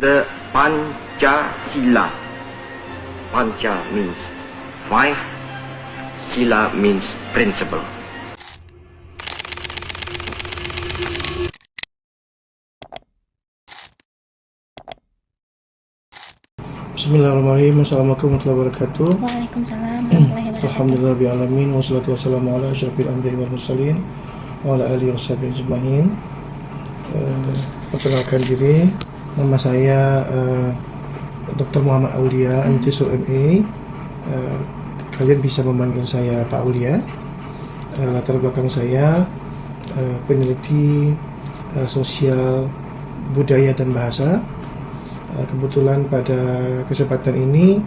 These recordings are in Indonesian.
the Pancasila. Panca means five, sila means principle. Bismillahirrahmanirrahim. Assalamualaikum warahmatullahi wabarakatuh. Waalaikumsalam warahmatullahi wabarakatuh. Alhamdulillah bi'alamin. Wassalatu wassalamu ala asyrafil anbiya'i wal mursalin wa ala alihi washabihi ajma'in. Perkenalkan diri, nama saya Dr. Muhammad Aulia, MTisul MA. Kalian bisa memanggil saya Pak Aulia. Latar belakang saya peneliti sosial, budaya dan bahasa. Kebetulan pada kesempatan ini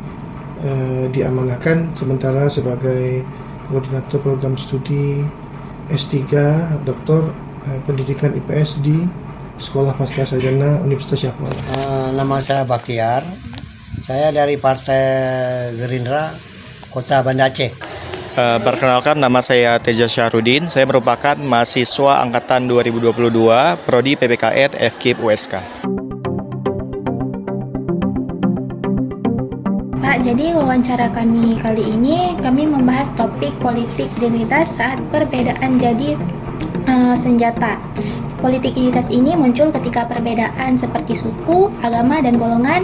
diamanahkan sementara sebagai koordinator program studi S3 Doktor Pendidikan IPS di Sekolah Pasca Sarjana Universitas Syahkuala. Nama saya Baktiar. Saya dari Partai Gerindra Kota Banda Aceh. Perkenalkan, nama saya Teja Syahrudin. Saya merupakan mahasiswa angkatan 2022 Prodi PPKN FKIP USK. Pak, jadi wawancara kami kali ini kami membahas topik politik identitas saat perbedaan jadi senjata. Politik identitas ini muncul ketika perbedaan seperti suku, agama, dan golongan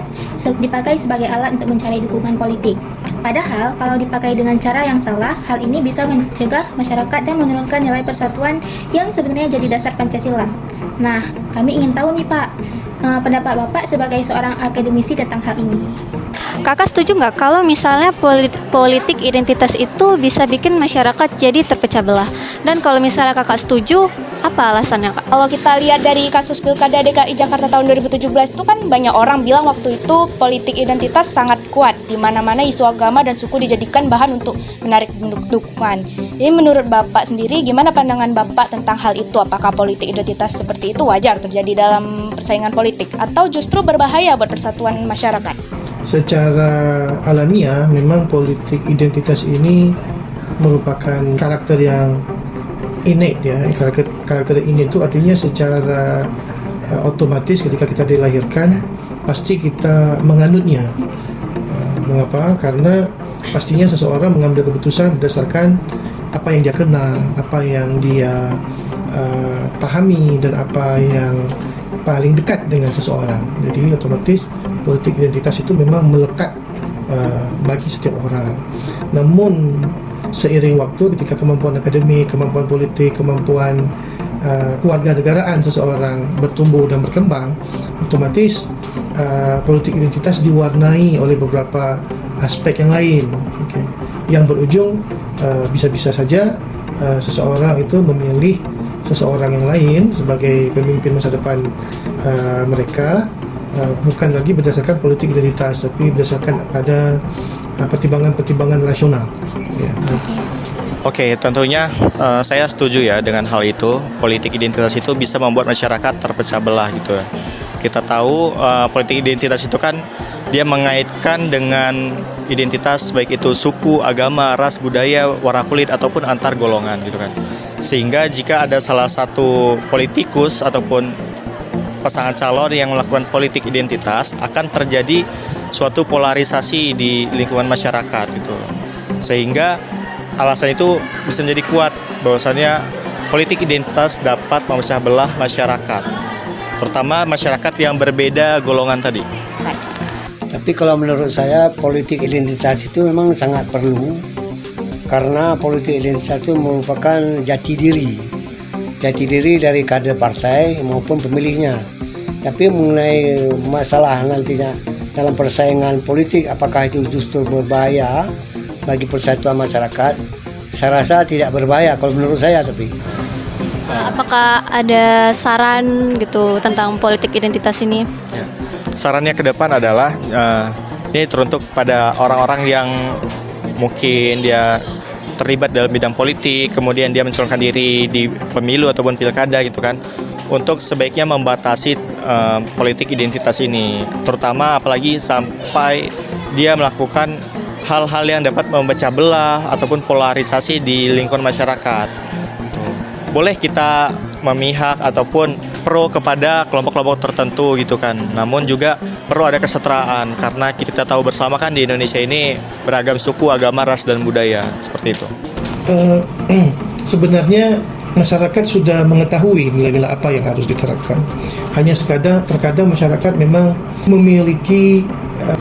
dipakai sebagai alat untuk mencari dukungan politik. Padahal, kalau dipakai dengan cara yang salah, hal ini bisa mencegah masyarakat dan menurunkan nilai persatuan yang sebenarnya jadi dasar Pancasila. Nah, kami ingin tahu nih Pak, pendapat Bapak sebagai seorang akademisi tentang hal ini. Kakak setuju nggak kalau misalnya politik identitas itu bisa bikin masyarakat jadi terpecah belah? Dan kalau misalnya kakak setuju, apa alasannya kak? Kalau kita lihat dari kasus Pilkada DKI Jakarta tahun 2017 itu kan banyak orang bilang waktu itu politik identitas sangat kuat, di mana-mana isu agama dan suku dijadikan bahan untuk menarik dukungan. Jadi menurut Bapak sendiri, gimana pandangan Bapak tentang hal itu? Apakah politik identitas seperti itu wajar terjadi dalam persaingan politik atau justru berbahaya buat persatuan masyarakat? Secara alamiah, memang politik identitas ini merupakan karakter yang innate ya. Karakter innate itu artinya secara otomatis ketika kita dilahirkan pasti kita menganutnya. Mengapa? Karena pastinya seseorang mengambil keputusan berdasarkan apa yang dia kenal, apa yang dia pahami, dan apa yang paling dekat dengan seseorang. Jadi otomatis politik identitas itu memang melekat bagi setiap orang. Namun seiring waktu, ketika kemampuan akademik, kemampuan politik, kemampuan kewarganegaraan seseorang bertumbuh dan berkembang, otomatis politik identitas diwarnai oleh beberapa aspek yang lain, yang berujung bisa-bisa saja seseorang itu memilih seseorang yang lain sebagai pemimpin masa depan mereka, bukan lagi berdasarkan politik identitas, tapi berdasarkan pada pertimbangan-pertimbangan rasional. Ya. Oke, tentunya saya setuju ya dengan hal itu. Politik identitas itu bisa membuat masyarakat terpecah belah gitu. Kita tahu politik identitas itu kan dia mengaitkan dengan identitas, baik itu suku, agama, ras, budaya, warna kulit ataupun antar golongan gitu kan. Sehingga jika ada salah satu politikus ataupun pasangan calon yang melakukan politik identitas, akan terjadi suatu polarisasi di lingkungan masyarakat gitu. Sehingga alasan itu bisa menjadi kuat bahwasannya politik identitas dapat memecah belah masyarakat, terutama masyarakat yang berbeda golongan tadi. Tapi kalau menurut saya politik identitas itu memang sangat perlu, karena politik identitas itu merupakan jati diri dari kader partai maupun pemilihnya. Tapi mengenai masalah nantinya dalam persaingan politik, apakah itu justru berbahaya bagi persatuan masyarakat? Saya rasa tidak berbahaya kalau menurut saya. Tapi apakah ada saran gitu tentang politik identitas ini? Ya. Sarannya ke depan adalah ini teruntuk pada orang-orang yang mungkin dia terlibat dalam bidang politik, kemudian dia mencalonkan diri di pemilu ataupun pilkada gitu kan, untuk sebaiknya membatasi politik identitas ini, terutama apalagi sampai dia melakukan hal-hal yang dapat memecah belah ataupun polarisasi di lingkungan masyarakat. Boleh kita memihak ataupun pro kepada kelompok-kelompok tertentu gitu kan. Namun juga perlu ada kesetaraan karena kita tahu bersama kan di Indonesia ini beragam suku, agama, ras dan budaya seperti itu. Sebenarnya masyarakat sudah mengetahui nilai-nilai apa yang harus diterapkan. Hanya terkadang masyarakat memang memiliki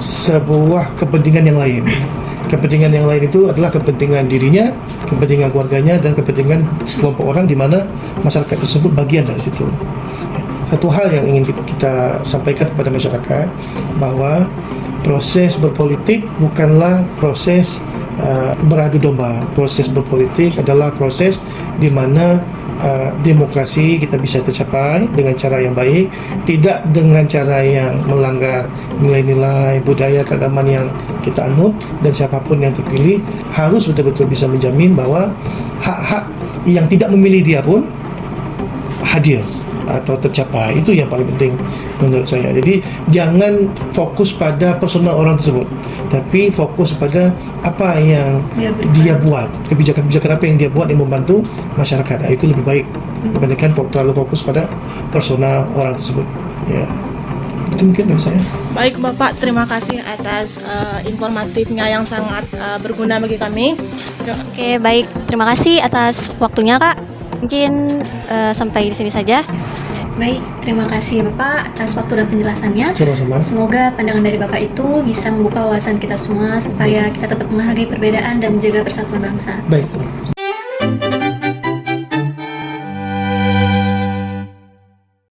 sebuah kepentingan yang lain. Kepentingan yang lain itu adalah kepentingan dirinya, kepentingan keluarganya, dan kepentingan sekelompok orang di mana masyarakat tersebut bagian dari situ. Satu hal yang ingin kita sampaikan kepada masyarakat bahwa proses berpolitik bukanlah proses beradu domba. Proses berpolitik adalah proses di mana demokrasi kita bisa tercapai dengan cara yang baik, tidak dengan cara yang melanggar nilai-nilai budaya keagamaan yang kita anut, dan siapapun yang terpilih harus betul-betul bisa menjamin bahwa hak-hak yang tidak memilih dia pun hadir atau tercapai. Itu yang paling penting menurut saya. Jadi jangan fokus pada personal orang tersebut, tapi fokus pada apa yang dia buat, kebijakan-kebijakan apa yang dia buat yang membantu masyarakat. Itu lebih baik dibandingkan terlalu fokus pada personal orang tersebut. Ya, itu mungkin dari saya. Baik Bapak, terima kasih atas informatifnya yang sangat berguna bagi kami. Oke, baik. Terima kasih atas waktunya, Kak. Mungkin sampai di sini saja. Baik, terima kasih Bapak atas waktu dan penjelasannya. Sama-sama. Semoga pandangan dari Bapak itu bisa membuka wawasan kita semua supaya kita tetap menghargai perbedaan dan menjaga persatuan bangsa. Baik.